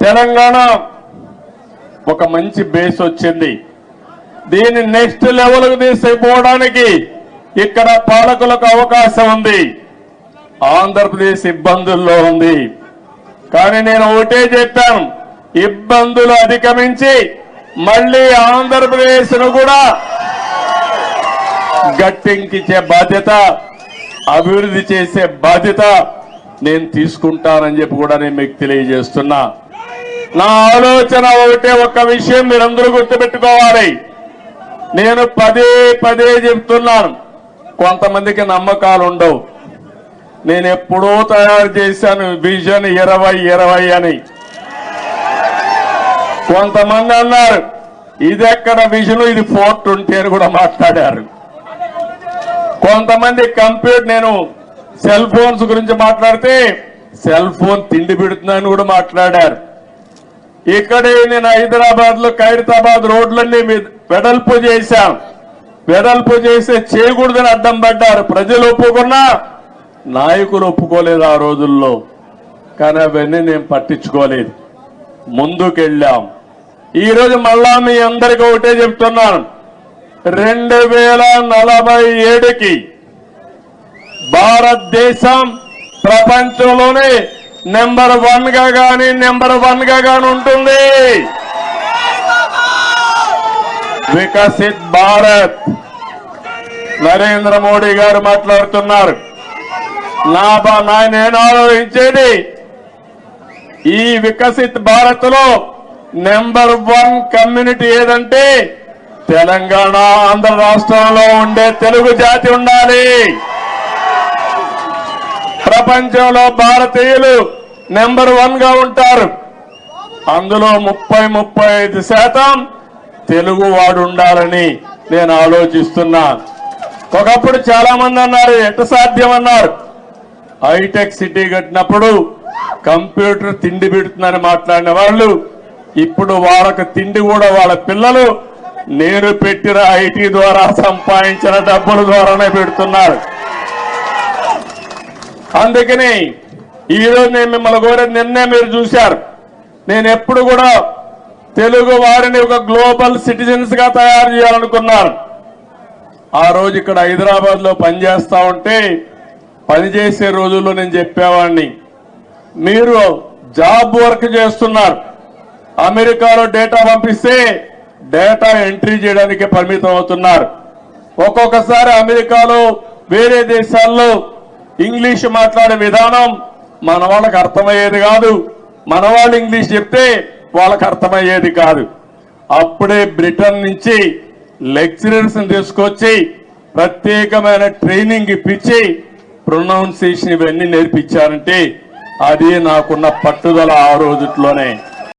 తెలంగాణ ఒక మంచి బేస్ వచ్చింది. దీన్ని నెక్స్ట్ లెవెల్కు తీసుకుపోవడానికి ఇక్కడ పాలకులకు అవకాశం ఉంది. ఆంధ్రప్రదేశ్ ఇబ్బందుల్లో ఉంది. కానీ నేను ఒకటే చెప్పాను, ఇబ్బందులు అధిగమించి మళ్లీ ఆంధ్రప్రదేశ్ ను కూడా గట్టెక్కించే బాధ్యత, అభివృద్ధి చేసే బాధ్యత నేను తీసుకుంటానని చెప్పి కూడా నేను మీకు తెలియజేస్తున్నా. నా ఆలోచన ఒకటే, ఒక్క విషయం మీరందరూ గుర్తుపెట్టుకోవాలి. నేను పదే పదే చెప్తున్నాను, కొంతమందికి నమ్మకాలు ఉండవు. నేను ఎప్పుడో తయారు చేశాను విజన్ 2020 అని. కొంతమంది అన్నారు ఇది ఎక్కడ విజన్, ఇది 420 అని కూడా మాట్లాడారు. కొంతమంది కంప్యూటర్, నేను సెల్ ఫోన్స్ గురించి మాట్లాడితే సెల్ ఫోన్ తిండి పెడుతుందని కూడా మాట్లాడారు. ఇక్కడే నేను హైదరాబాద్ లో ఖైరతాబాద్ రోడ్లన్నీ వెడల్పు చేశాం. వెడల్పు చేసే చేయకూడదని అడ్డం పడ్డారు. ప్రజలు ఒప్పుకున్నా, నాయకులు ఒప్పుకోలేదు ఆ రోజుల్లో. కానీ అవన్నీ నేను పట్టించుకోలేదు, ముందుకెళ్ళాం. ఈరోజు మళ్ళా మీ అందరికీ ఒకటే చెప్తున్నాను, 2047కి భారతదేశం ప్రపంచంలోనే నెంబర్ 1 గా గాని ఉంటుంది. వికసిత్ భారత్. నరేంద్ర మోడీ గారు మాట్లాడుతున్నారు. నేను ఆలోచించేది, ఈ వికసిత్ భారత్ లో నెంబర్ 1 కమ్యూనిటీ ఏదంటే తెలంగాణ, ఆంధ్ర రాష్ట్రంలో ఉండే తెలుగు జాతి ఉండాలి. ప్రపంచంలో భారతీయులు నెంబర్ 1 గా ఉంటారు. అందులో 30-35% తెలుగు వాడు ఉండాలని నేను ఆలోచిస్తున్నా. ఒకప్పుడు చాలా మంది అన్నారు ఎట్ట సాధ్యం అన్నారు. హైటెక్ సిటీ కట్టినప్పుడు కంప్యూటర్ తిండి పెడుతుందని మాట్లాడిన వాళ్ళు ఇప్పుడు వాళ్ళకి తిండి కూడా వాళ్ళ పిల్లలు నేను పెట్టిన ఐటీ ద్వారా సంపాదించిన డబ్బుల ద్వారానే పెడుతున్నారు. అందుకని ఈరోజు నేను మిమ్మల్ని కోరేది, నిన్నే మీరు చూశారు, నేను ఎప్పుడు కూడా తెలుగు వారిని ఒక గ్లోబల్ సిటిజన్స్ గా తయారు చేయాలనుకున్నాను. ఆ రోజు ఇక్కడ హైదరాబాద్ లో పనిచేస్తా ఉంటే, పనిచేసే రోజుల్లో నేను చెప్పేవాడిని, మీరు జాబ్ వర్క్ చేస్తున్నారు, అమెరికాలో డేటా పంపిస్తే డేటా ఎంట్రీ చేయడానికి పరిమితం అవుతున్నారు. ఒక్కొక్కసారి అమెరికాలో వేరే దేశాల్లో ఇంగ్లీష్ మాట్లాడే విధానం మన వాళ్ళకి అర్థమయ్యేది కాదు. మన వాళ్ళు ఇంగ్లీష్ చెప్తే వాళ్ళకి అర్థమయ్యేది కాదు. అప్పుడే బ్రిటన్ నుంచి లెక్చరర్స్ తీసుకొచ్చి ప్రత్యేకమైన ట్రైనింగ్ ఇప్పించి ప్రొనౌన్సియేషన్ ఇవన్నీ నేర్పించారంటే అది నాకున్న పట్టుదల ఆ రోజుట్లోనే.